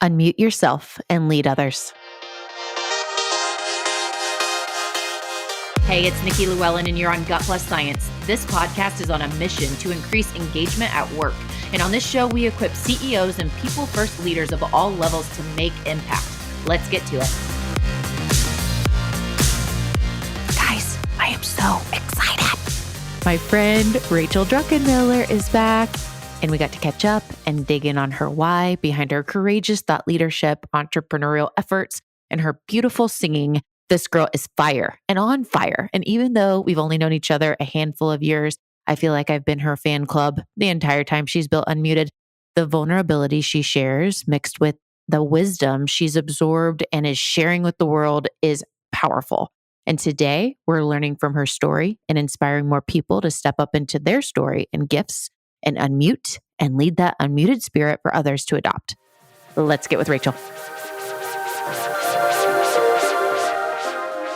Unmute yourself and lead others. Hey, it's Nikki Llewellyn, and you're on Gut Plus Science. This podcast is on a mission to increase engagement at work. And on this show, we equip CEOs and people-first leaders of all levels to make impact. Let's get to it. Guys, I am so excited. My friend Rachel Druckenmiller is back, and we got to catch up and dig in on her why behind her courageous thought leadership, entrepreneurial efforts, and her beautiful singing. This girl is fire and on fire. And even though we've only known each other a handful of years, I feel like I've been her fan club the entire time she's built Unmuted. The vulnerability she shares mixed with the wisdom she's absorbed and is sharing with the world is powerful. And today we're learning from her story and inspiring more people to step up into their story and gifts and unmute and lead that unmuted spirit for others to adopt. Let's get with Rachel.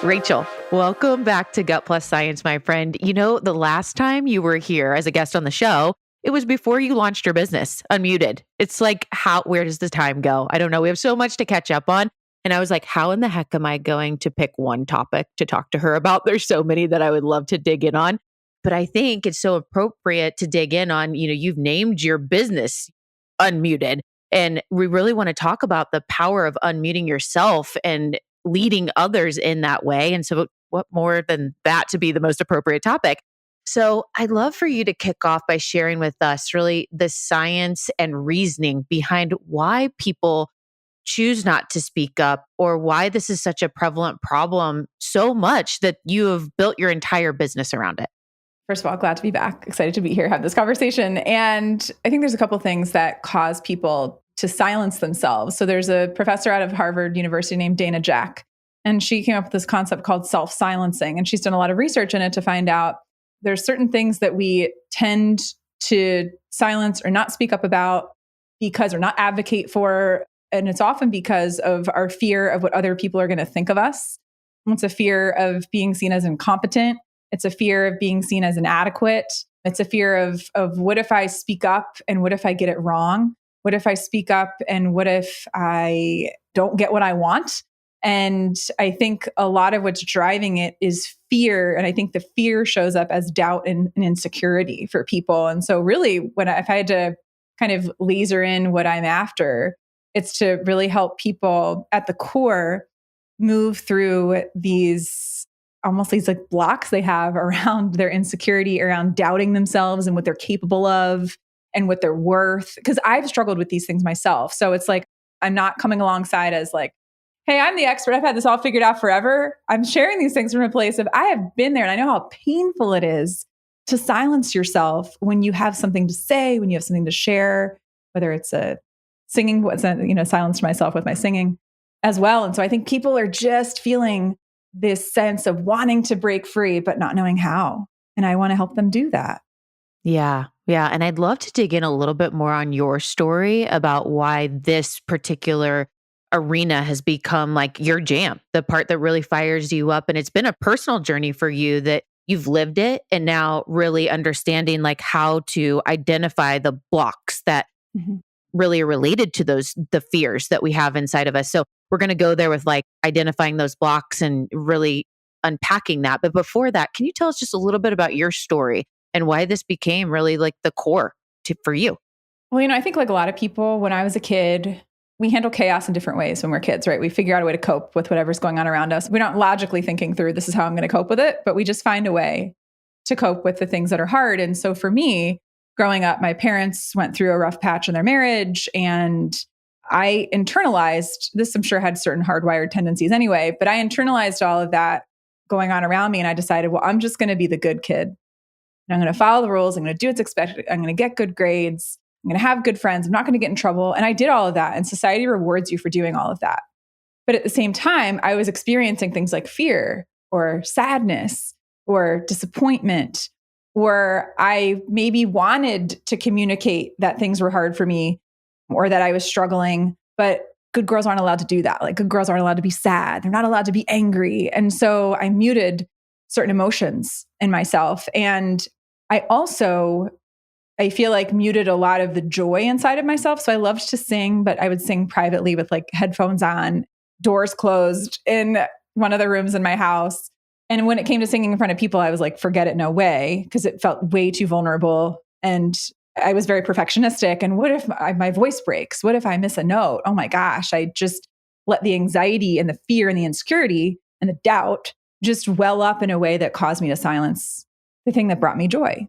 Rachel, welcome back to Gut Plus Science, my friend. You know, the last time you were here as a guest on the show, it was before you launched your business, Unmuted. It's like, where does the time go? I don't know. We have so much to catch up on. And I was like, how in the heck am I going to pick one topic to talk to her about? There's so many that I would love to dig in on. But I think it's so appropriate to dig in on, you've named your business Unmuted. And we really want to talk about the power of unmuting yourself and leading others in that way. And so what more than that to be the most appropriate topic? So I'd love for you to kick off by sharing with us really the science and reasoning behind why people choose not to speak up, or why this is such a prevalent problem so much that you have built your entire business around it. First of all, glad to be back. Excited to be here, have this conversation. And I think there's a couple things that cause people to silence themselves. So there's a professor out of Harvard University named Dana Jack, and she came up with this concept called self-silencing. And she's done a lot of research in it to find out there's certain things that we tend to silence or not speak up about because or not advocate for. And it's often because of our fear of what other people are going to think of us. It's a fear of being seen as incompetent. It's a fear of being seen as inadequate. It's a fear of what if I speak up and what if I get it wrong? What if I speak up and what if I don't get what I want? And I think a lot of what's driving it is fear. And I think the fear shows up as doubt and insecurity for people. And so really, if I had to kind of laser in what I'm after, it's to really help people at the core move through these like blocks they have around their insecurity, around doubting themselves and what they're capable of and what they're worth. Because I've struggled with these things myself. So it's like, I'm not coming alongside as like, hey, I'm the expert. I've had this all figured out forever. I'm sharing these things from a place of I have been there and I know how painful it is to silence yourself when you have something to say, when you have something to share, whether it's a singing, silence myself with my singing as well. And so I think people are just feeling this sense of wanting to break free, but not knowing how. And I want to help them do that. Yeah. Yeah. And I'd love to dig in a little bit more on your story about why this particular arena has become like your jam, the part that really fires you up. And it's been a personal journey for you that you've lived it and now really understanding like how to identify the blocks that really are related to the fears that we have inside of us. So we're going to go there with like identifying those blocks and really unpacking that. But before that, can you tell us just a little bit about your story and why this became really like the core for you? Well, I think like a lot of people, when I was a kid, we handle chaos in different ways when we're kids, right? We figure out a way to cope with whatever's going on around us. We're not logically thinking through, this is how I'm going to cope with it, but we just find a way to cope with the things that are hard. And so for me, growing up, my parents went through a rough patch in their marriage, and I internalized this. I'm sure had certain hardwired tendencies anyway, but I internalized all of that going on around me. And I decided, well, I'm just going to be the good kid. And I'm going to follow the rules. I'm going to do what's expected. I'm going to get good grades. I'm going to have good friends. I'm not going to get in trouble. And I did all of that. And society rewards you for doing all of that. But at the same time, I was experiencing things like fear or sadness or disappointment, or I maybe wanted to communicate that things were hard for me or that I was struggling, but good girls aren't allowed to do that. Like good girls aren't allowed to be sad. They're not allowed to be angry. And so I muted certain emotions in myself. And I also I feel like muted a lot of the joy inside of myself. So I loved to sing, but I would sing privately with like headphones on, doors closed in one of the rooms in my house. And when it came to singing in front of people, I was like, forget it, no way, because it felt way too vulnerable. And I was very perfectionistic. And what if my voice breaks? What if I miss a note? Oh my gosh, I just let the anxiety and the fear and the insecurity and the doubt just well up in a way that caused me to silence the thing that brought me joy.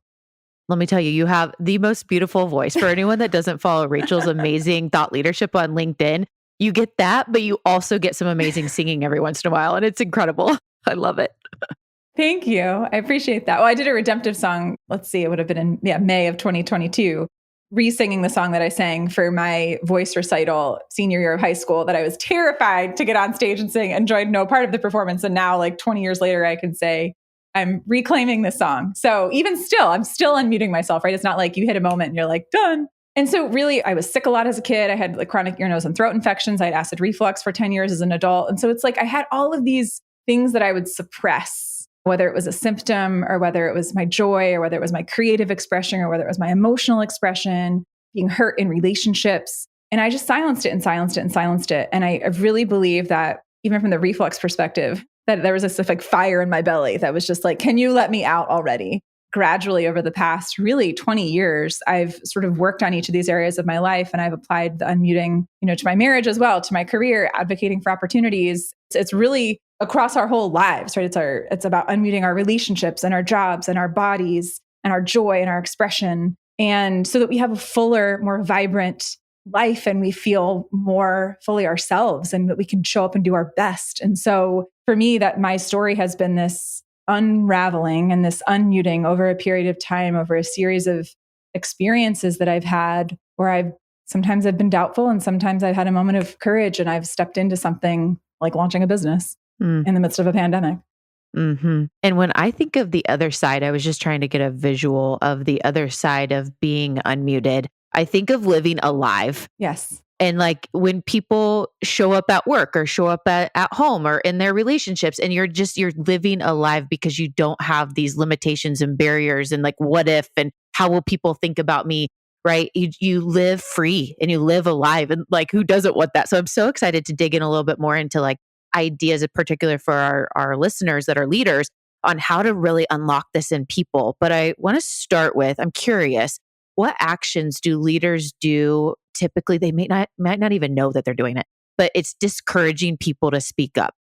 Let me tell you, you have the most beautiful voice. For anyone that doesn't follow Rachel's amazing thought leadership on LinkedIn, you get that, but you also get some amazing singing every once in a while. And it's incredible. I love it. Thank you. I appreciate that. Well, I did a redemptive song. Let's see, it would have been in May of 2022, re-singing the song that I sang for my voice recital senior year of high school that I was terrified to get on stage and sing, enjoyed no part of the performance. And now, like 20 years later, I can say, I'm reclaiming this song. So even still, I'm still unmuting myself, right? It's not like you hit a moment and you're like, done. And so really, I was sick a lot as a kid. I had like chronic ear, nose, and throat infections. I had acid reflux for 10 years as an adult. And so it's like I had all of these things that I would suppress, whether it was a symptom or whether it was my joy or whether it was my creative expression or whether it was my emotional expression, being hurt in relationships. And I just silenced it and silenced it and silenced it. And I really believe that even from the reflux perspective, that there was this like fire in my belly that was just like, can you let me out already? Gradually over the past really 20 years, I've sort of worked on each of these areas of my life, and I've applied the unmuting, to my marriage as well, to my career, advocating for opportunities. It's really across our whole lives, right? It's about unmuting our relationships and our jobs and our bodies and our joy and our expression. And so that we have a fuller, more vibrant life and we feel more fully ourselves and that we can show up and do our best. And so for me, that my story has been this unraveling and this unmuting over a period of time, over a series of experiences that I've had where sometimes I've been doubtful and sometimes I've had a moment of courage and I've stepped into something like launching a business in the midst of a pandemic. Mm-hmm. And when I think of the other side, I was just trying to get a visual of the other side of being unmuted. I think of living alive. Yes. And like when people show up at work or show up at home or in their relationships and you're living alive because you don't have these limitations and barriers and like, what if, and how will people think about me? Right. You live free and you live alive, and like, who doesn't want that? So I'm so excited to dig in a little bit more into like ideas in particular for our listeners that are leaders on how to really unlock this in people. But I want to start with, I'm curious, what actions do leaders do? Typically, they might not even know that they're doing it, but it's discouraging people to speak up.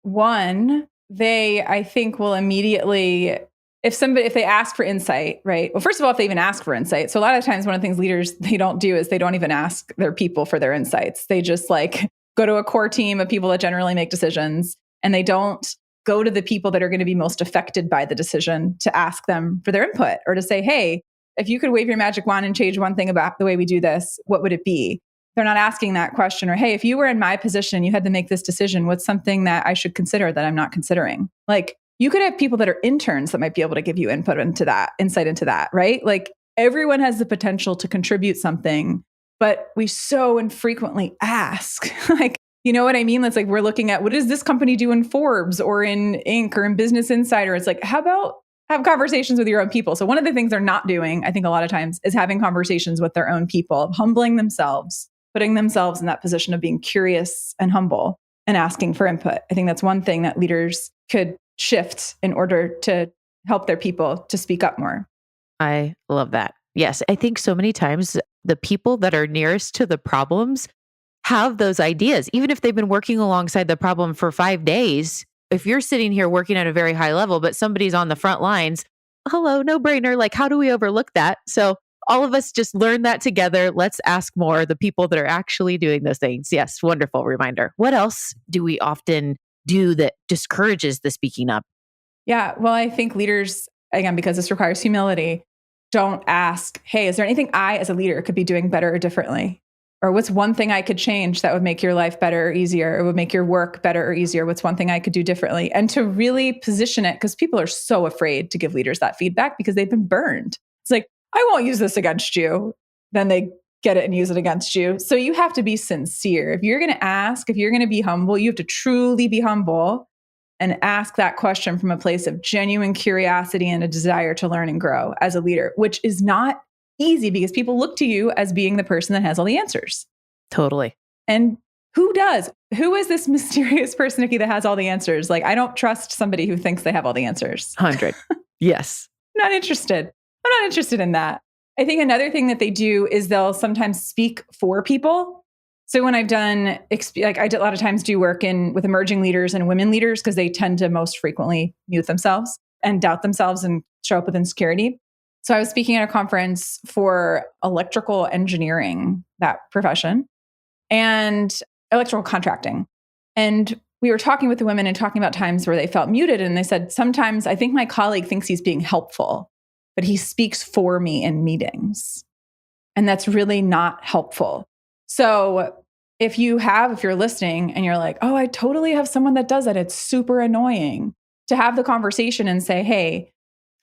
One, they, I think, will immediately, if they ask for insight, right? Well, first of all, if they even ask for insight. So a lot of times, one of the things leaders, they don't do is they don't even ask their people for their insights. They just like go to a core team of people that generally make decisions, and they don't go to the people that are going to be most affected by the decision to ask them for their input or to say, hey, if you could wave your magic wand and change one thing about the way we do this, what would it be? They're not asking that question. Or, hey, if you were in my position, you had to make this decision, what's something that I should consider that I'm not considering? Like, you could have people that are interns that might be able to give you insight into that, right? Like, everyone has the potential to contribute something, but we so infrequently ask. Like, you know what I mean? It's like we're looking at, what does this company do in Forbes or in Inc. or in Business Insider? It's like, how about have conversations with your own people? So one of the things they're not doing, I think a lot of times, is having conversations with their own people, humbling themselves, putting themselves in that position of being curious and humble and asking for input. I think that's one thing that leaders could shift in order to help their people to speak up more. I love that. Yes, I think so many times the people that are nearest to the problems have those ideas, even if they've been working alongside the problem for 5 days. If you're sitting here working at a very high level, but somebody's on the front lines, hello, no brainer. Like, how do we overlook that? So all of us just learn that together. Let's ask more the people that are actually doing those things. Yes, wonderful reminder. What else do we often do that discourages the speaking up? Yeah, well, I think leaders, again, because this requires humility, don't ask, hey, is there anything I as a leader could be doing better or differently? Or what's one thing I could change that would make your life better or easier, or would make your work better or easier? What's one thing I could do differently? And to really position it, because people are so afraid to give leaders that feedback because they've been burned. It's like, I won't use this against you. Then they get it and use it against you. So you have to be sincere. If you're going to ask, if you're going to be humble, you have to truly be humble and ask that question from a place of genuine curiosity and a desire to learn and grow as a leader, which is not easy because people look to you as being the person that has all the answers. Totally. And who does? Who is this mysterious person, Nikki, that has all the answers? Like, I don't trust somebody who thinks they have all the answers. 100. Yes. I'm not interested. I'm not interested in that. I think another thing that they do is they'll sometimes speak for people. So when I've done, like I did a lot of times do work with emerging leaders and women leaders because they tend to most frequently mute themselves and doubt themselves and show up with insecurity. So I was speaking at a conference for electrical engineering, that profession, and electrical contracting. And we were talking with the women and talking about times where they felt muted. And they said, sometimes I think my colleague thinks he's being helpful, but he speaks for me in meetings. And that's really not helpful. So if you're listening and you're like, oh, I totally have someone that does that, it's super annoying, to have the conversation and say, hey,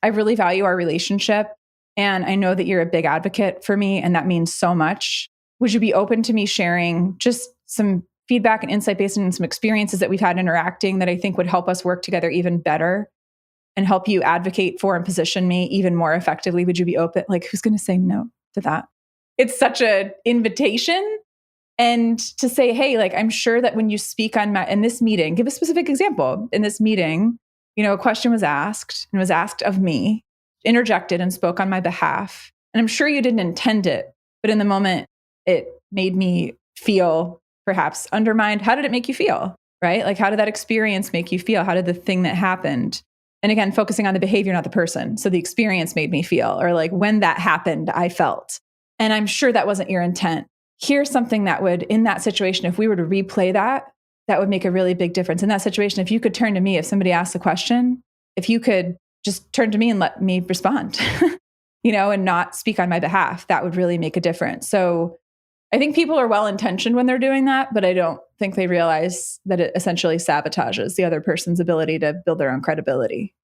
I really value our relationship. And I know that you're a big advocate for me. And that means so much. Would you be open to me sharing just some feedback and insight based on some experiences that we've had interacting that I think would help us work together even better and help you advocate for and position me even more effectively? Would you be open? Like, who's going to say no to that? It's such an invitation. And to say, hey, like, I'm sure that when you speak in this meeting, give a specific example. In this meeting, a question was asked and was asked of me, interjected and spoke on my behalf. And I'm sure you didn't intend it, but in the moment, it made me feel perhaps undermined. How did it make you feel? Right? Like, how did that experience make you feel? How did the thing that happened? And again, focusing on the behavior, not the person. So the experience made me feel, or like when that happened, I felt. And I'm sure that wasn't your intent. Here's something that would, in that situation, if we were to replay that would make a really big difference. In that situation, if you could turn to me, if somebody asks a question, if you could just turn to me and let me respond, and not speak on my behalf, that would really make a difference. So I think people are well-intentioned when they're doing that, but I don't think they realize that it essentially sabotages the other person's ability to build their own credibility.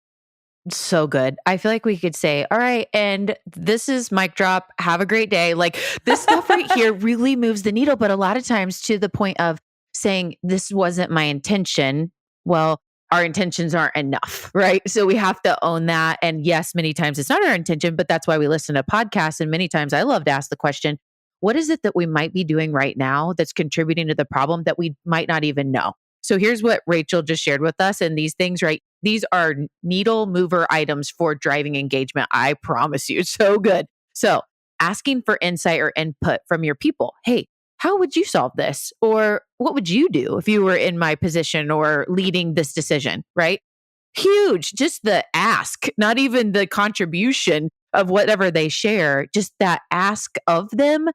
So good. I feel like we could say, all right, and this is mic drop. Have a great day. Like, this stuff right here really moves the needle. But a lot of times to the point of saying, this wasn't my intention. Well, our intentions aren't enough, right? So we have to own that. And yes, many times it's not our intention, but that's why we listen to podcasts. And many times I love to ask the question, what is it that we might be doing right now that's contributing to the problem that we might not even know? So here's what Rachel just shared with us. And these things, right? These are needle mover items for driving engagement. I promise you. So good. So asking for insight or input from your people. Hey, how would you solve this? Or what would you do if you were in my position or leading this decision, right? Huge. Just the ask, not even the contribution of whatever they share, just that ask of them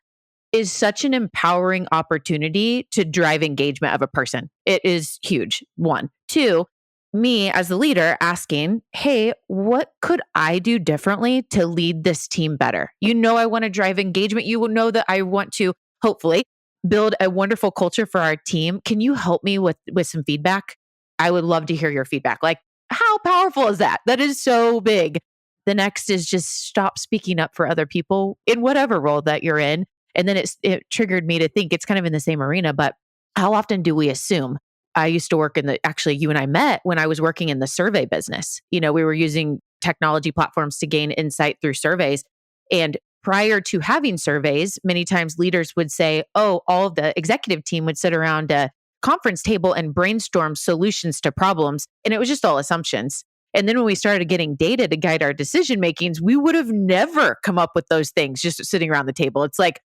is such an empowering opportunity to drive engagement of a person. It is huge. 1. 2, me as the leader asking, hey, what could I do differently to lead this team better? I want to drive engagement. You will know that I want to hopefully build a wonderful culture for our team. Can you help me with some feedback? I would love to hear your feedback. Like, how powerful is that? That is so big. The next is just stop speaking up for other people in whatever role that you're in. And then it triggered me to think, it's kind of in the same arena, but how often do we assume? I used to work actually you and I met when I was working in the survey business. We were using technology platforms to gain insight through surveys. And prior to having surveys, many times leaders would say, oh, all of the executive team would sit around a conference table and brainstorm solutions to problems. And it was just all assumptions. And then when we started getting data to guide our decision makings, we would have never come up with those things just sitting around the table. It's like,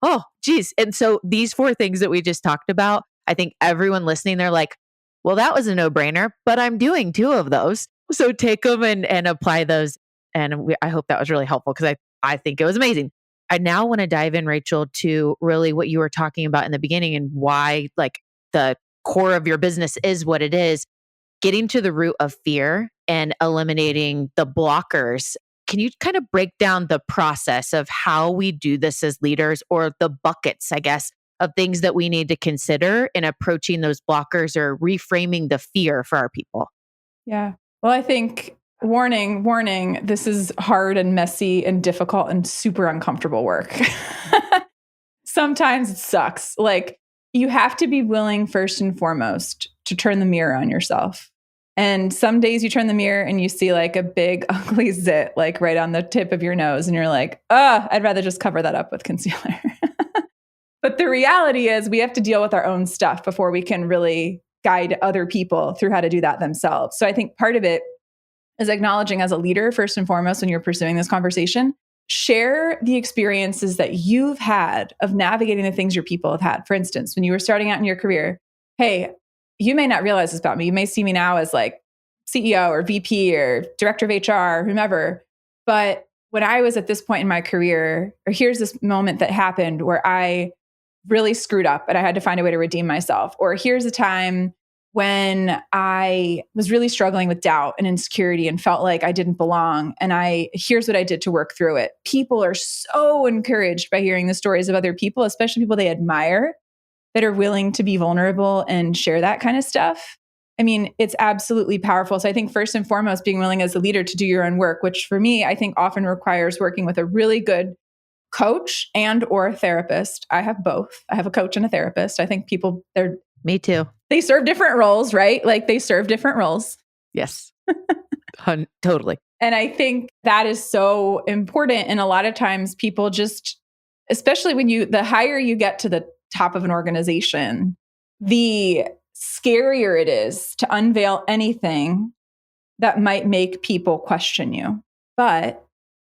oh, geez. And so these 4 things that we just talked about, I think everyone listening, they're like, well, that was a no-brainer, but I'm doing 2 of those. So take them and apply those. And I hope that was really helpful because I think it was amazing. I now want to dive in, Rachel, to really what you were talking about in the beginning and why like the core of your business is what it is, getting to the root of fear and eliminating the blockers. Can you kind of break down the process of how we do this as leaders, or the buckets, I guess, of things that we need to consider in approaching those blockers or reframing the fear for our people? Yeah. Well, I think warning, this is hard and messy and difficult and super uncomfortable work. Sometimes it sucks. Like, you have to be willing first and foremost to turn the mirror on yourself And some days you turn the mirror and you see like a big ugly zit, like right on the tip of your nose. And you're like, I'd rather just cover that up with concealer. But the reality is we have to deal with our own stuff before we can really guide other people through how to do that themselves. So I think part of it is acknowledging as a leader, first and foremost, when you're pursuing this conversation, share the experiences that you've had of navigating the things your people have had. For instance, when you were starting out in your career, hey, you may not realize this about me. You may see me now as like CEO or VP or director of HR or whomever. But when I was at this point in my career, or here's this moment that happened where I really screwed up and I had to find a way to redeem myself. Or here's a time when I was really struggling with doubt and insecurity and felt like I didn't belong. And here's what I did to work through it. People are so encouraged by hearing the stories of other people, especially people they admire, that are willing to be vulnerable and share that kind of stuff. I mean, it's absolutely powerful. So I think first and foremost, being willing as a leader to do your own work, which for me, I think often requires working with a really good coach and or a therapist. I have both. I have a coach and a therapist. I think Me too. they serve different roles, right? Like they serve different roles. Yes. Totally. And I think that is so important. And a lot of times people just, especially when the higher you get to the top of an organization, the scarier it is to unveil anything that might make people question you. But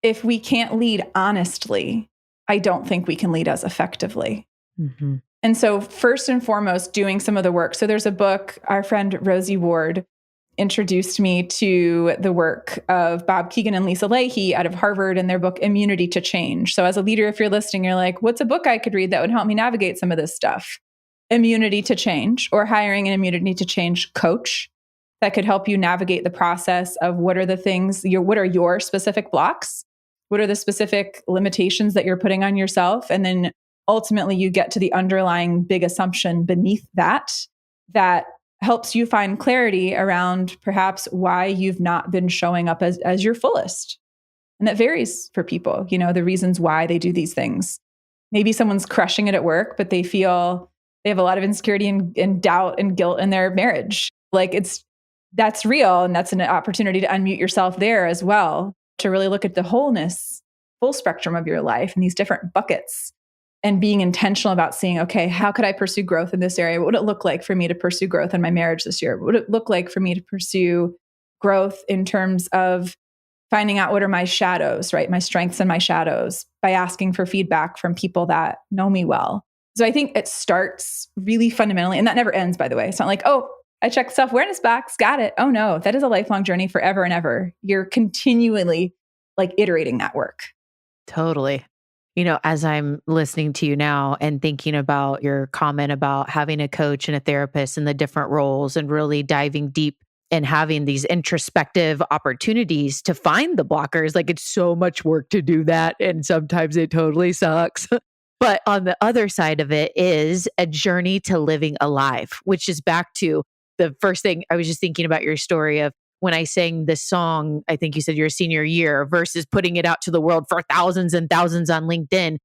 if we can't lead honestly, I don't think we can lead as effectively. Mm-hmm. And so first and foremost, doing some of the work. So there's a book, our friend Rosie Ward introduced me to the work of Bob Kegan and Lisa Lahey out of Harvard and their book, Immunity to Change. So as a leader, if you're listening, you're like, what's a book I could read that would help me navigate some of this stuff? Immunity to Change, or hiring an Immunity to Change coach that could help you navigate the process of what are the things, what are your specific blocks? What are the specific limitations that you're putting on yourself? And then ultimately you get to the underlying big assumption beneath that helps you find clarity around perhaps why you've not been showing up as your fullest. And that varies for people, the reasons why they do these things. Maybe someone's crushing it at work, but they feel they have a lot of insecurity and doubt and guilt in their marriage. Like that's real. And that's an opportunity to unmute yourself there as well, to really look at the wholeness, full spectrum of your life and these different buckets, and being intentional about seeing, okay, how could I pursue growth in this area? What would it look like for me to pursue growth in my marriage this year? What would it look like for me to pursue growth in terms of finding out what are my shadows, right? My strengths and my shadows, by asking for feedback from people that know me well. So I think it starts really fundamentally, and that never ends, by the way. It's not like, oh, I checked self-awareness box, got it. Oh no, that is a lifelong journey forever and ever. You're continually like iterating that work. Totally. As I'm listening to you now and thinking about your comment about having a coach and a therapist and the different roles and really diving deep and having these introspective opportunities to find the blockers, like it's so much work to do that. And sometimes it totally sucks. But on the other side of it is a journey to living alive, which is back to the first thing I was just thinking about your story of when I sang this song, I think you said your senior year, versus putting it out to the world for thousands and thousands on LinkedIn.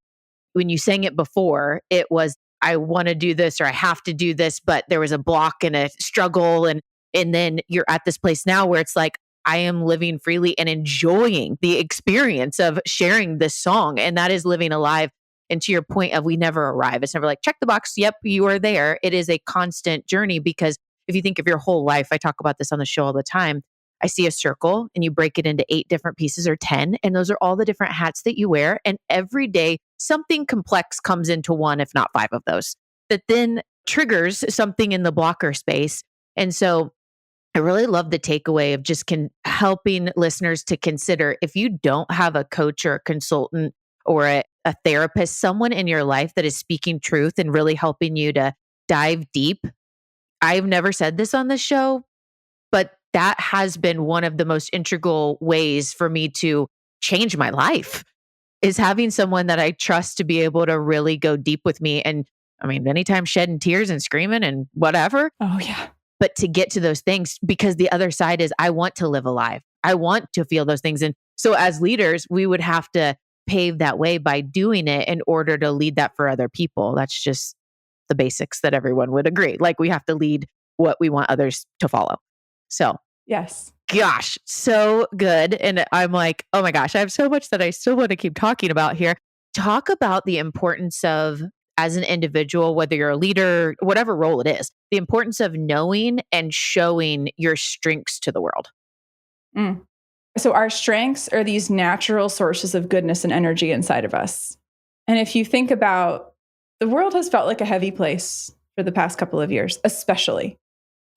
When you sang it before, it was, I want to do this or I have to do this, but there was a block and a struggle. And then you're at this place now where it's like, I am living freely and enjoying the experience of sharing this song. And that is living alive. And to your point of we never arrive. It's never like, check the box. Yep, you are there. It is a constant journey because if you think of your whole life, I talk about this on the show all the time. I see a circle and you break it into 8 different pieces or 10. And those are all the different hats that you wear. And every day something complex comes into one, if not 5 of those, that then triggers something in the blocker space. And so I really love the takeaway of just helping listeners to consider if you don't have a coach or a consultant or a therapist, someone in your life that is speaking truth and really helping you to dive deep. I've never said this on the show, but that has been one of the most integral ways for me to change my life is having someone that I trust to be able to really go deep with me. And I mean, anytime shedding tears and screaming and whatever. Oh yeah. But to get to those things, because the other side is I want to live alive. I want to feel those things. And so as leaders, we would have to pave that way by doing it in order to lead that for other people. That's just the basics that everyone would agree. Like we have to lead what we want others to follow. So, Yes. gosh, so good. And I'm like, oh my gosh, I have so much that I still want to keep talking about here. Talk about the importance of, as an individual, whether you're a leader, whatever role it is, the importance of knowing and showing your strengths to the world. Mm. So our strengths are these natural sources of goodness and energy inside of us. And if you think about, the world has felt like a heavy place for the past couple of years, especially.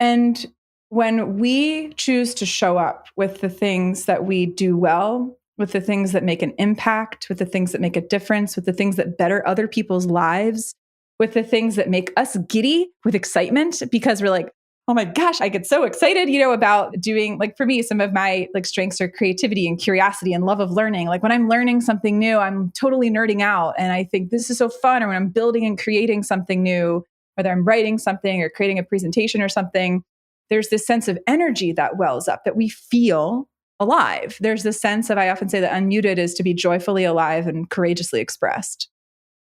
And when we choose to show up with the things that we do well, with the things that make an impact, with the things that make a difference, with the things that better other people's lives, with the things that make us giddy with excitement, because we're like, oh my gosh, I get so excited, about doing, like, for me, some of my strengths are creativity and curiosity and love of learning. Like when I'm learning something new, I'm totally nerding out and I think this is so fun. Or when I'm building and creating something new, whether I'm writing something or creating a presentation or something, there's this sense of energy that wells up, that we feel alive. There's this sense of, I often say that unmuted is to be joyfully alive and courageously expressed.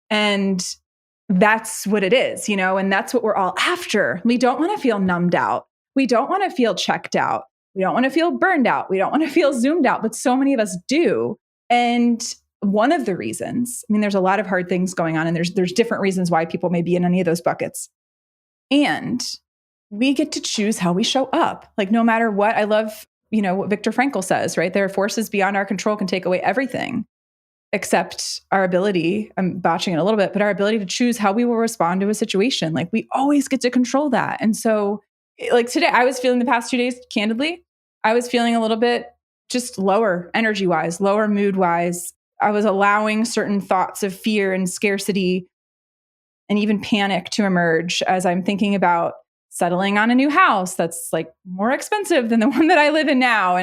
And that's what it is, and that's what we're all after. We don't want to feel numbed out. We don't want to feel checked out. We don't want to feel burned out. We don't want to feel zoomed out, but so many of us do. And one of the reasons, there's a lot of hard things going on, and there's different reasons why people may be in any of those buckets. And we get to choose how we show up. Like no matter what, I love, what Viktor Frankl says, right? There are forces beyond our control can take away everything except our ability, I'm botching it a little bit, but our ability to choose how we will respond to a situation. Like we always get to control that. And so like today, I was feeling the past 2 days, candidly, I was feeling a little bit just lower energy wise, lower mood wise. I was allowing certain thoughts of fear and scarcity and even panic to emerge as I'm thinking about settling on a new house that's like more expensive than the one that I live in now.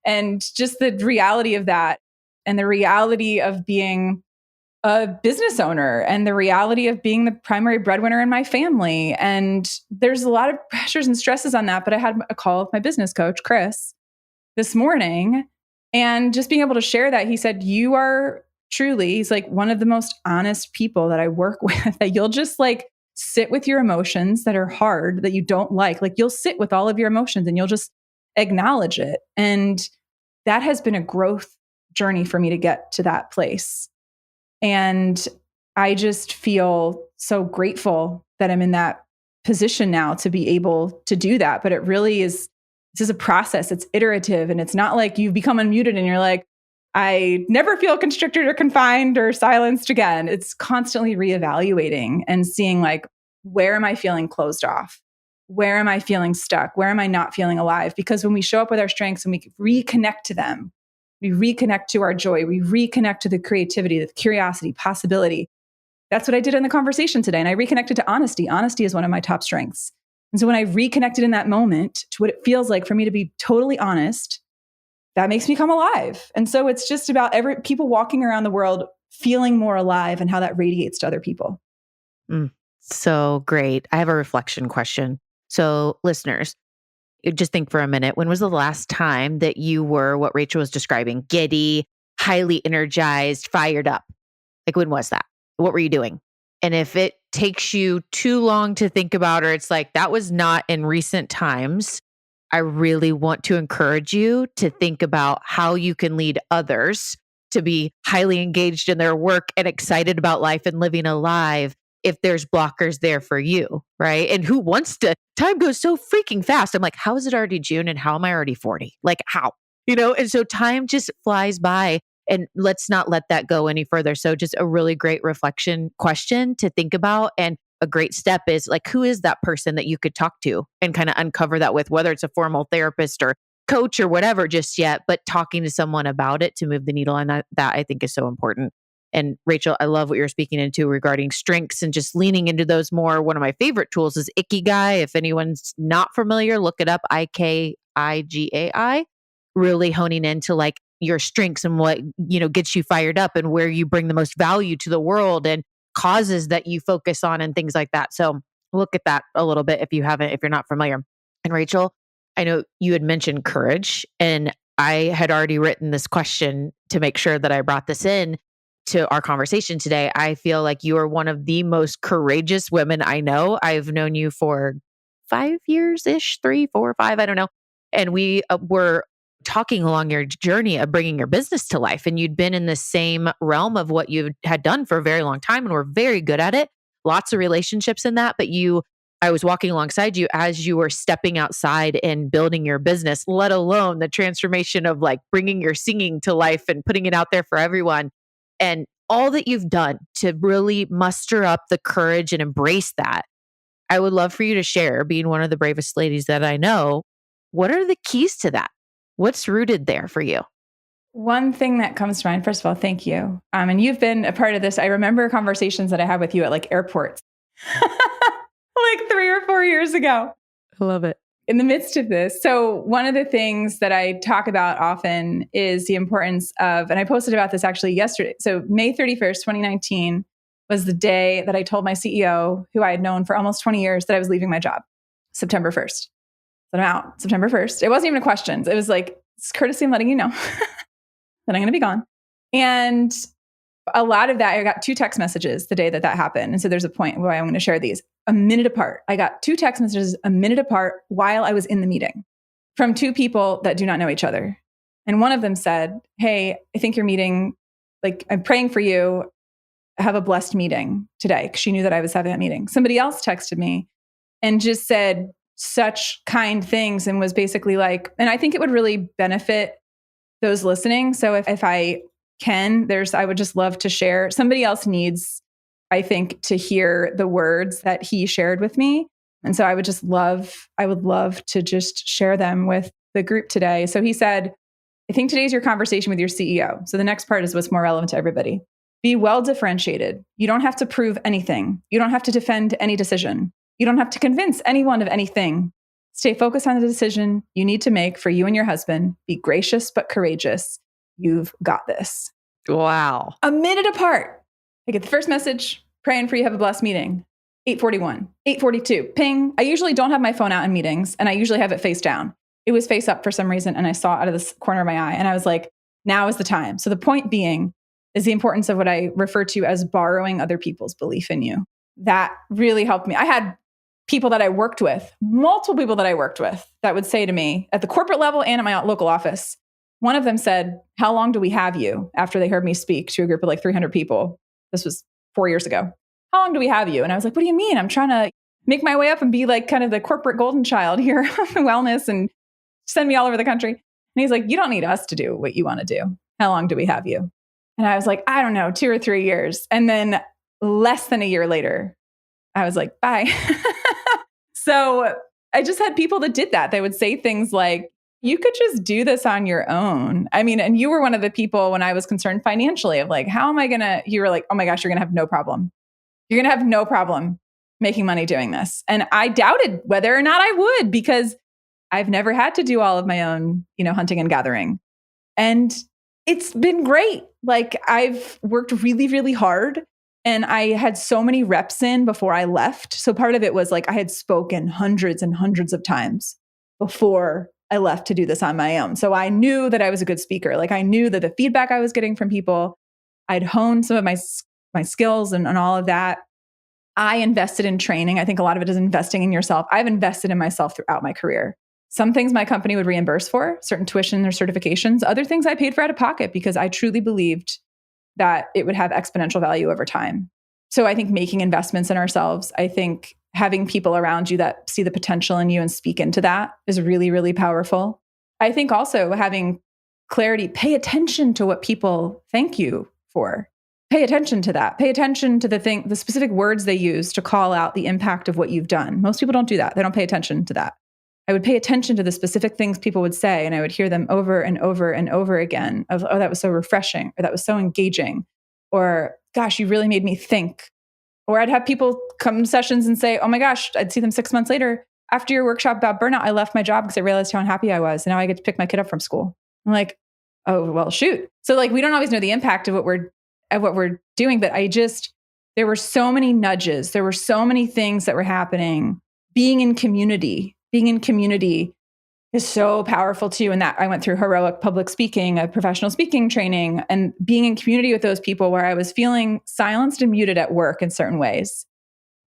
And just the reality of that, and the reality of being a business owner, and the reality of being the primary breadwinner in my family. And there's a lot of pressures and stresses on that. But I had a call with my business coach, Chris, this morning, and just being able to share that, he said, you are truly, he's like one of the most honest people that I work with, that you'll just like sit with your emotions that are hard, that you don't like you'll sit with all of your emotions and you'll just acknowledge it. And that has been a growth journey for me to get to that place. And I just feel so grateful that I'm in that position now to be able to do that. But it really is, this is a process. It's iterative. And it's not like you've become unmuted and you're like, I never feel constricted or confined or silenced again. It's constantly reevaluating and seeing like, where am I feeling closed off? Where am I feeling stuck? Where am I not feeling alive? Because when we show up with our strengths and we reconnect to them, we reconnect to our joy, we reconnect to the creativity, the curiosity, possibility. That's what I did in the conversation today. And I reconnected to honesty. Honesty is one of my top strengths. And so when I reconnected in that moment to what it feels like for me to be totally honest, that makes me come alive. And so it's just about people walking around the world feeling more alive and how that radiates to other people. So great. I have a reflection question. So listeners, just think for a minute. When was the last time that you were what Rachel was describing? Giddy, highly energized, fired up? Like when was that? What were you doing? And if it takes you too long to think about, or it's like that was not in recent times, I really want to encourage you to think about how you can lead others to be highly engaged in their work and excited about life and living alive if there's blockers there for you, right? And who wants to, time goes so freaking fast. I'm like, how is it already June and how am I already 40? Like how? And so time just flies by, and let's not let that go any further. So just a really great reflection question to think about. And a great step is like, who is that person that you could talk to and kind of uncover that with, whether it's a formal therapist or coach or whatever just yet, but talking to someone about it to move the needle on that I think is so important. And Rachel, I love what you're speaking into regarding strengths and just leaning into those more. One of my favorite tools is Ikigai. If anyone's not familiar, look it up, Ikigai, really honing into like your strengths and what, gets you fired up and where you bring the most value to the world and causes that you focus on and things like that. So look at that a little bit if you're not familiar. And Rachel, I know you had mentioned courage, and I had already written this question to make sure that I brought this in to our conversation today. I feel like you are one of the most courageous women I know. I've known you for 5 years-ish, 3, 4, 5, I don't know. And we were talking along your journey of bringing your business to life. And you'd been in the same realm of what you had done for a very long time and were very good at it. Lots of relationships in that. But I was walking alongside you as you were stepping outside and building your business, let alone the transformation of like bringing your singing to life and putting it out there for everyone. And all that you've done to really muster up the courage and embrace that. I would love for you to share, being one of the bravest ladies that I know. What are the keys to that? What's rooted there for you? One thing that comes to mind, first of all, thank you. And you've been a part of this. I remember conversations that I had with you at like airports, like 3 or 4 years ago. I love it. In the midst of this. So one of the things that I talk about often is the importance of, and I posted about this actually yesterday. So May 31st, 2019 was the day that I told my CEO, who I had known for almost 20 years, that I was leaving my job. September 1st. That I'm out. September 1st. It wasn't even a question. It was like, it's courtesy, I'm letting you know that I'm going to be gone. And a lot of that, I got 2 text messages the day that happened. And so there's a point where I'm going to share these a minute apart. I got 2 text messages a minute apart while I was in the meeting from 2 people that do not know each other. And one of them said, "Hey, I think your meeting, like I'm praying for you. Have a blessed meeting today." Because she knew that I was having that meeting. Somebody else texted me and just said such kind things and was basically like, and I think it would really benefit those listening. So if I can, I would just love to share. Somebody else needs, I think, to hear the words that he shared with me. And so I would love to just share them with the group today. So he said, "I think today's your conversation with your CEO." So the next part is what's more relevant to everybody. "Be well differentiated. You don't have to prove anything. You don't have to defend any decision. You don't have to convince anyone of anything. Stay focused on the decision you need to make for you and your husband. Be gracious but courageous. You've got this." Wow. A minute apart. I get the first message, "Praying for you, have a blessed meeting." 8:41, 8:42, ping. I usually don't have my phone out in meetings and I usually have it face down. It was face up for some reason and I saw it out of the corner of my eye and I was like, now is the time. So the point being is the importance of what I refer to as borrowing other people's belief in you. That really helped me. I had people that I worked with, multiple people that I worked with that would say to me at the corporate level and at my local office, one of them said, "How long do we have you?" After they heard me speak to a group of like 300 people. This was 4 years ago. "How long do we have you?" And I was like, "What do you mean? I'm trying to make my way up and be like kind of the corporate golden child here, wellness, and send me all over the country." And he's like, "You don't need us to do what you want to do. How long do we have you?" And I was like, "I don't know, 2 or 3 years." And then less than a year later, I was like, "Bye." So I just had people that did that. They would say things like, "You could just do this on your own." I mean, and you were one of the people when I was concerned financially of like, how am I going to, you were like, "Oh my gosh, you're going to have no problem. You're going to have no problem making money doing this." And I doubted whether or not I would because I've never had to do all of my own, hunting and gathering. And it's been great. Like I've worked really, really hard. And I had so many reps in before I left. So part of it was like I had spoken hundreds and hundreds of times before I left to do this on my own. So I knew that I was a good speaker. Like I knew that the feedback I was getting from people, I'd honed some of my skills and all of that. I invested in training. I think a lot of it is investing in yourself. I've invested in myself throughout my career. Some things my company would reimburse for, certain tuition or certifications. Other things I paid for out of pocket because I truly believed that it would have exponential value over time. So I think making investments in ourselves, I think having people around you that see the potential in you and speak into that is really, really powerful. I think also having clarity, pay attention to what people thank you for. Pay attention to that. Pay attention to the specific words they use to call out the impact of what you've done. Most people don't do that. They don't pay attention to that. I would pay attention to the specific things people would say, and I would hear them over and over and over again of, "Oh, that was so refreshing," or "That was so engaging," or "Gosh, you really made me think." Or I'd have people come to sessions and say, "Oh my gosh," I'd see them 6 months later, "After your workshop about burnout, I left my job because I realized how unhappy I was. And now I get to pick my kid up from school." I'm like, "Oh, well, shoot." So like, we don't always know the impact of what we're doing, but there were so many nudges. There were so many things that were happening. Being in community is so powerful too. And that I went through heroic public speaking, a professional speaking training, and being in community with those people where I was feeling silenced and muted at work in certain ways.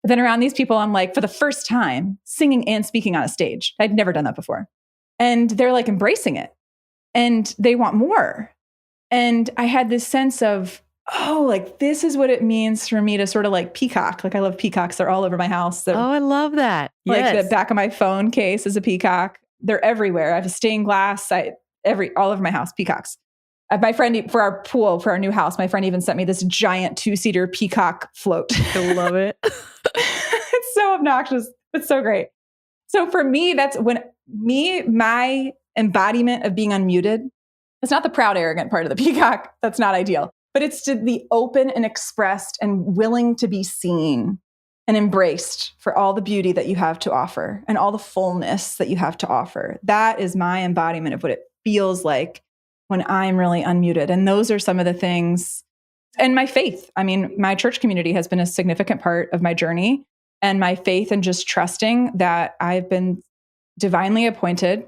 But then around these people, I'm like, for the first time, singing and speaking on a stage. I'd never done that before. And they're like embracing it and they want more. And I had this sense of, oh, like this is what it means for me to sort of like peacock. Like I love peacocks. They're all over my house. They're, I love that. like the back of my phone case is a peacock. They're everywhere. I have a stained glass. All over my house, peacocks. My friend, for our pool, for our new house, my friend even sent me this giant 2-seater peacock float. I love it. It's so obnoxious. It's so great. So for me, that's when my embodiment of being unmuted, it's not the proud, arrogant part of the peacock. That's not ideal. But it's to the open and expressed and willing to be seen and embraced for all the beauty that you have to offer and all the fullness that you have to offer. That is my embodiment of what it feels like when I'm really unmuted. And those are some of the things. And my faith. I mean, my church community has been a significant part of my journey, and my faith and just trusting that I've been divinely appointed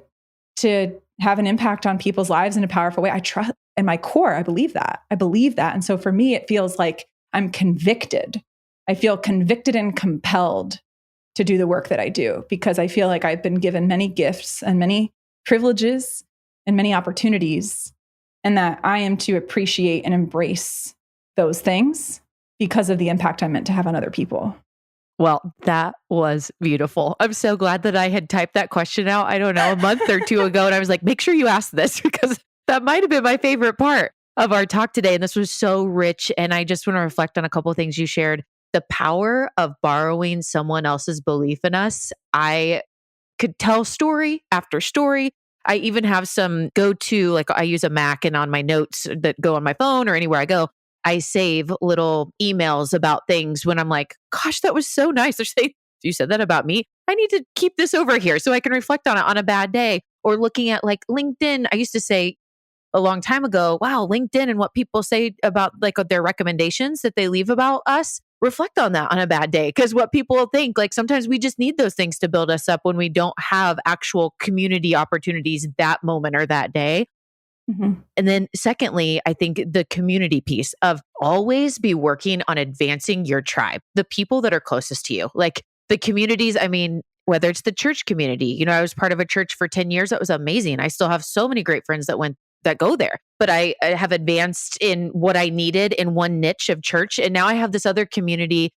to have an impact on people's lives in a powerful way. I trust in my core. I believe that. And so for me, it feels like I'm convicted. I feel convicted and compelled to do the work that I do because I feel like I've been given many gifts and many privileges and many opportunities, and that I am to appreciate and embrace those things because of the impact I'm meant to have on other people. Well, that was beautiful. I'm so glad that I had typed that question out, I don't know, a month or two ago. And I was like, make sure you ask this because that might have been my favorite part of our talk today. And this was so rich. And I just want to reflect on a couple of things you shared. The power of borrowing someone else's belief in us. I could tell story after story. I even have some go-to, like I use a Mac, and on my notes that go on my phone or anywhere I go, I save little emails about things when I'm like, gosh, that was so nice. They're saying, you said that about me. I need to keep this over here so I can reflect on it on a bad day. Or looking at like LinkedIn. I used to say a long time ago, wow, LinkedIn and what people say about like their recommendations that they leave about us. Reflect on that on a bad day, because what people think, like sometimes we just need those things to build us up when we don't have actual community opportunities that moment or that day. Mm-hmm. And then secondly, I think the community piece of always be working on advancing your tribe, the people that are closest to you, like the communities. I mean, whether it's the church community, I was part of a church for 10 years. That was amazing. I still have so many great friends that go there, but I have advanced in what I needed in one niche of church. And now I have this other community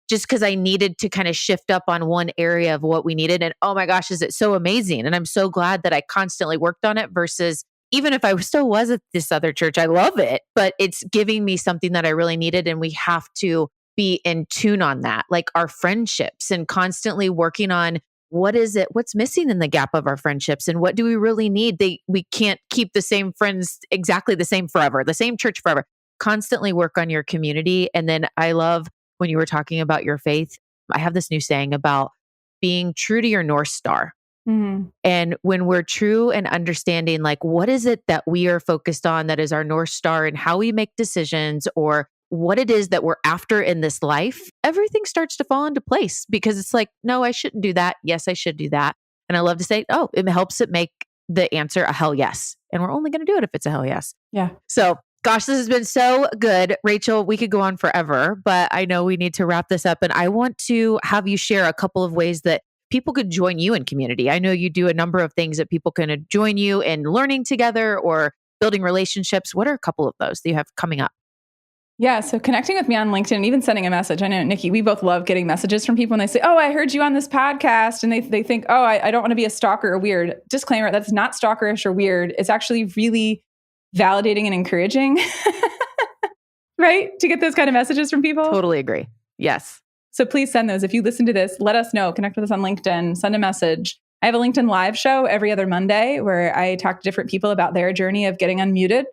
just because I needed to kind of shift up on one area of what we needed. And oh my gosh, is it so amazing? And I'm so glad that I constantly worked on it versus even if I still was at this other church, I love it, but it's giving me something that I really needed. And we have to be in tune on that, like our friendships, and constantly working on what's missing in the gap of our friendships, and what do we really need? We can't keep the same friends exactly the same forever, the same church forever. Constantly work on your community. And then I love when you were talking about your faith, I have this new saying about being true to your North Star. Mm-hmm. And when we're true and understanding, like, what is it that we are focused on that is our North Star and how we make decisions, or what it is that we're after in this life, everything starts to fall into place, because it's like, no, I shouldn't do that. Yes, I should do that. And I love to say, oh, it helps it make the answer a hell yes. And we're only going to do it if it's a hell yes. Yeah. So gosh, this has been so good. Rachel, we could go on forever, but I know we need to wrap this up. And I want to have you share a couple of ways that people could join you in community. I know you do a number of things that people can join you in learning together or building relationships. What are a couple of those that you have coming up? Yeah. So connecting with me on LinkedIn and even sending a message. I know, Nikki, we both love getting messages from people and they say, oh, I heard you on this podcast. And they think, oh, I don't want to be a stalker or weird. Disclaimer, that's not stalkerish or weird. It's actually really validating and encouraging, right? To get those kind of messages from people. Totally agree. Yes. So please send those. If you listen to this, let us know. Connect with us on LinkedIn, send a message. I have a LinkedIn live show every other Monday where I talk to different people about their journey of getting unmuted.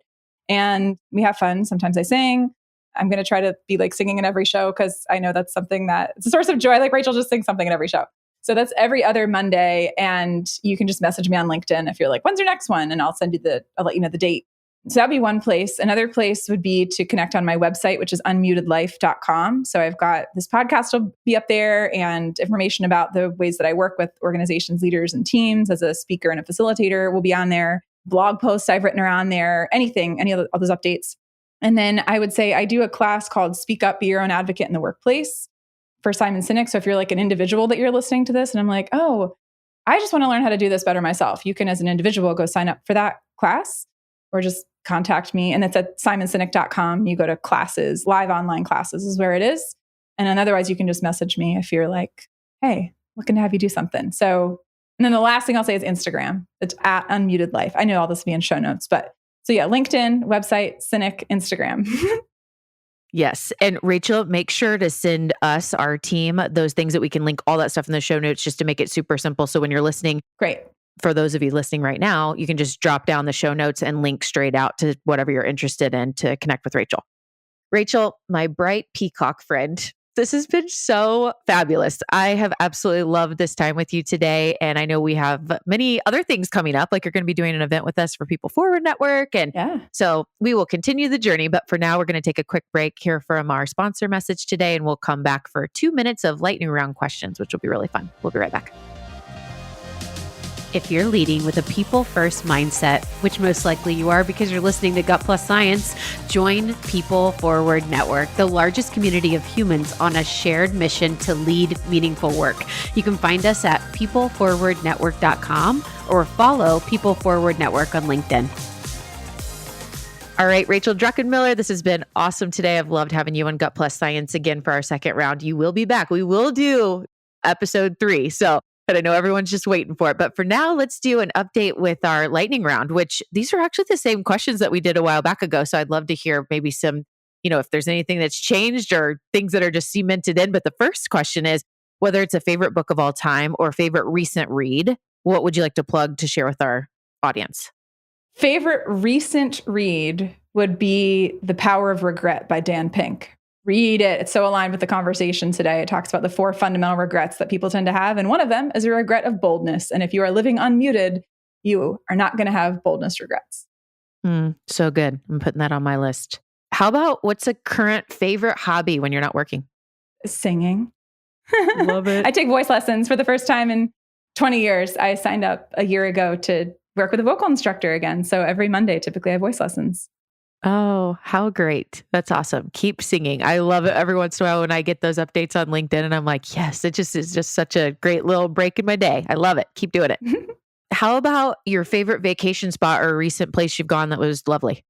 And we have fun. Sometimes I sing. I'm going to try to be like singing in every show because I know that's something that it's a source of joy. Like Rachel just sings something in every show. So that's every other Monday. And you can just message me on LinkedIn if you're like, when's your next one? And I'll let you know the date. So that'd be one place. Another place would be to connect on my website, which is unmutedlife.com. So I've got this podcast will be up there and information about the ways that I work with organizations, leaders, and teams as a speaker and a facilitator will be on there. Blog posts I've written around there, anything, any of those updates. And then I would say I do a class called Speak Up, Be Your Own Advocate in the Workplace for Simon Sinek. So if you're like an individual that you're listening to this and I'm like, oh, I just want to learn how to do this better myself. You can, as an individual, go sign up for that class or just contact me. And it's at simonsinek.com. You go to classes, live online classes is where it is. And then otherwise, you can just message me if you're like, hey, looking to have you do something. So, and then the last thing I'll say is Instagram. It's at Unmuted Life. I know all this will be in show notes, but so yeah, LinkedIn, website, Sinek, Instagram. Yes. And Rachel, make sure to send us, our team, those things that we can link all that stuff in the show notes just to make it super simple. So when you're listening, great. For those of you listening right now, you can just drop down the show notes and link straight out to whatever you're interested in to connect with Rachel. Rachel, my bright peacock friend, this has been so fabulous. I have absolutely loved this time with you today. And I know we have many other things coming up, like you're going to be doing an event with us for People Forward Network. And so we will continue the journey. But for now, we're going to take a quick break here from our sponsor message today. And we'll come back for 2 minutes of lightning round questions, which will be really fun. We'll be right back. If you're leading with a people-first mindset, which most likely you are because you're listening to Gut Plus Science, join People Forward Network, the largest community of humans on a shared mission to lead meaningful work. You can find us at peopleforwardnetwork.com or follow People Forward Network on LinkedIn. All right, Rachel Druckenmiller, this has been awesome today. I've loved having you on Gut Plus Science again for our second round. You will be back. We will do episode 3. But I know everyone's just waiting for it. But for now, let's do an update with our lightning round, which these are actually the same questions that we did a while back ago. So I'd love to hear maybe some, if there's anything that's changed or things that are just cemented in. But the first question is whether it's a favorite book of all time or favorite recent read, what would you like to plug to share with our audience? Favorite recent read would be The Power of Regret by Dan Pink. Read it. It's so aligned with the conversation today. It talks about the 4 fundamental regrets that people tend to have. And one of them is a regret of boldness. And if you are living unmuted, you are not going to have boldness regrets. So good. I'm putting that on my list. How about what's a current favorite hobby when you're not working? Singing. Love it. I take voice lessons for the first time in 20 years. I signed up a year ago to work with a vocal instructor again. So every Monday, typically I have voice lessons. Oh, how great. That's awesome. Keep singing. I love it every once in a while when I get those updates on LinkedIn and I'm like, yes, it just is just such a great little break in my day. I love it. Keep doing it. How about your favorite vacation spot or a recent place you've gone that was lovely?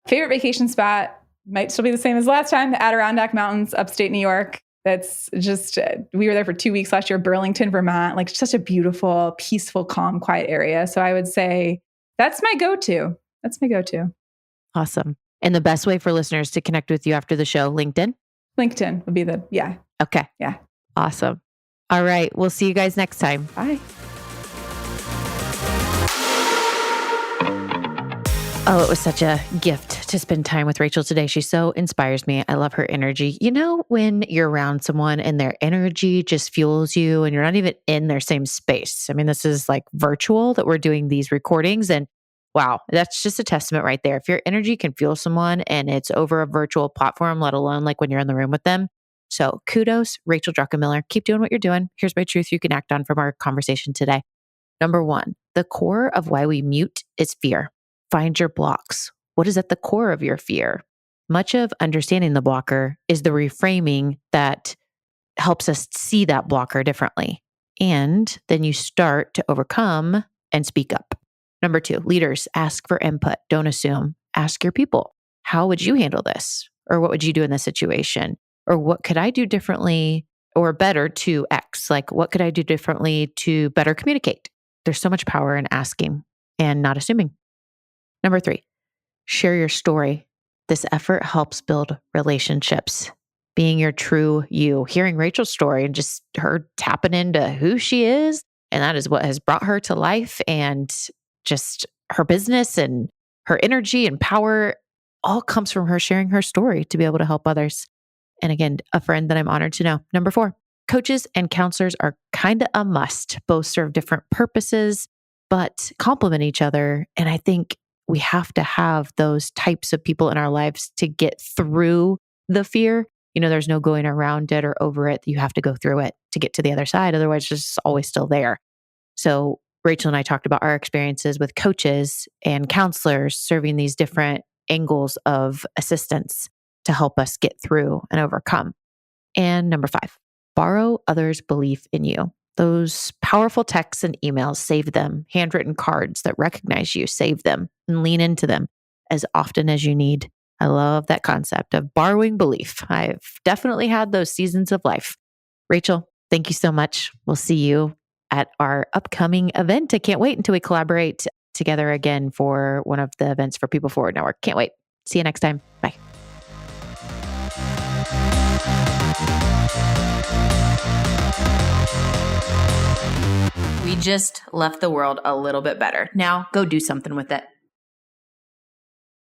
Favorite vacation spot might still be the same as last time, the Adirondack Mountains, upstate New York. That's just, we were there for 2 weeks last year, Burlington, Vermont, like such a beautiful, peaceful, calm, quiet area. So I would say that's my go-to. Awesome. And the best way for listeners to connect with you after the show, LinkedIn? LinkedIn would be Okay. Yeah. Awesome. All right. We'll see you guys next time. Bye. Oh, it was such a gift to spend time with Rachel today. She so inspires me. I love her energy. When you're around someone and their energy just fuels you and you're not even in their same space. I mean, this is like virtual that we're doing these recordings, and wow, that's just a testament right there. If your energy can fuel someone and it's over a virtual platform, let alone like when you're in the room with them. So kudos, Rachel Druckenmiller. Keep doing what you're doing. Here's my truth you can act on from our conversation today. Number 1, the core of why we mute is fear. Find your blocks. What is at the core of your fear? Much of understanding the blocker is the reframing that helps us see that blocker differently. And then you start to overcome and speak up. Number 2, leaders, ask for input. Don't assume. Ask your people. How would you handle this? Or what would you do in this situation? Or what could I do differently or better to X? Like, what could I do differently to better communicate? There's so much power in asking and not assuming. Number 3, share your story. This effort helps build relationships. Being your true you. Hearing Rachel's story and just her tapping into who she is. And that is what has brought her to life, and just her business and her energy and power all comes from her sharing her story to be able to help others. And again, a friend that I'm honored to know. Number 4, coaches and counselors are kind of a must. Both serve different purposes, but complement each other. And I think we have to have those types of people in our lives to get through the fear. There's no going around it or over it. You have to go through it to get to the other side. Otherwise, it's just always still there. So Rachel and I talked about our experiences with coaches and counselors serving these different angles of assistance to help us get through and overcome. And number 5, borrow others' belief in you. Those powerful texts and emails, save them. Handwritten cards that recognize you, save them and lean into them as often as you need. I love that concept of borrowing belief. I've definitely had those seasons of life. Rachel, thank you so much. We'll see you at our upcoming event. I can't wait until we collaborate together again for one of the events for People Forward Network. Can't wait. See you next time. Bye. We just left the world a little bit better. Now go do something with it.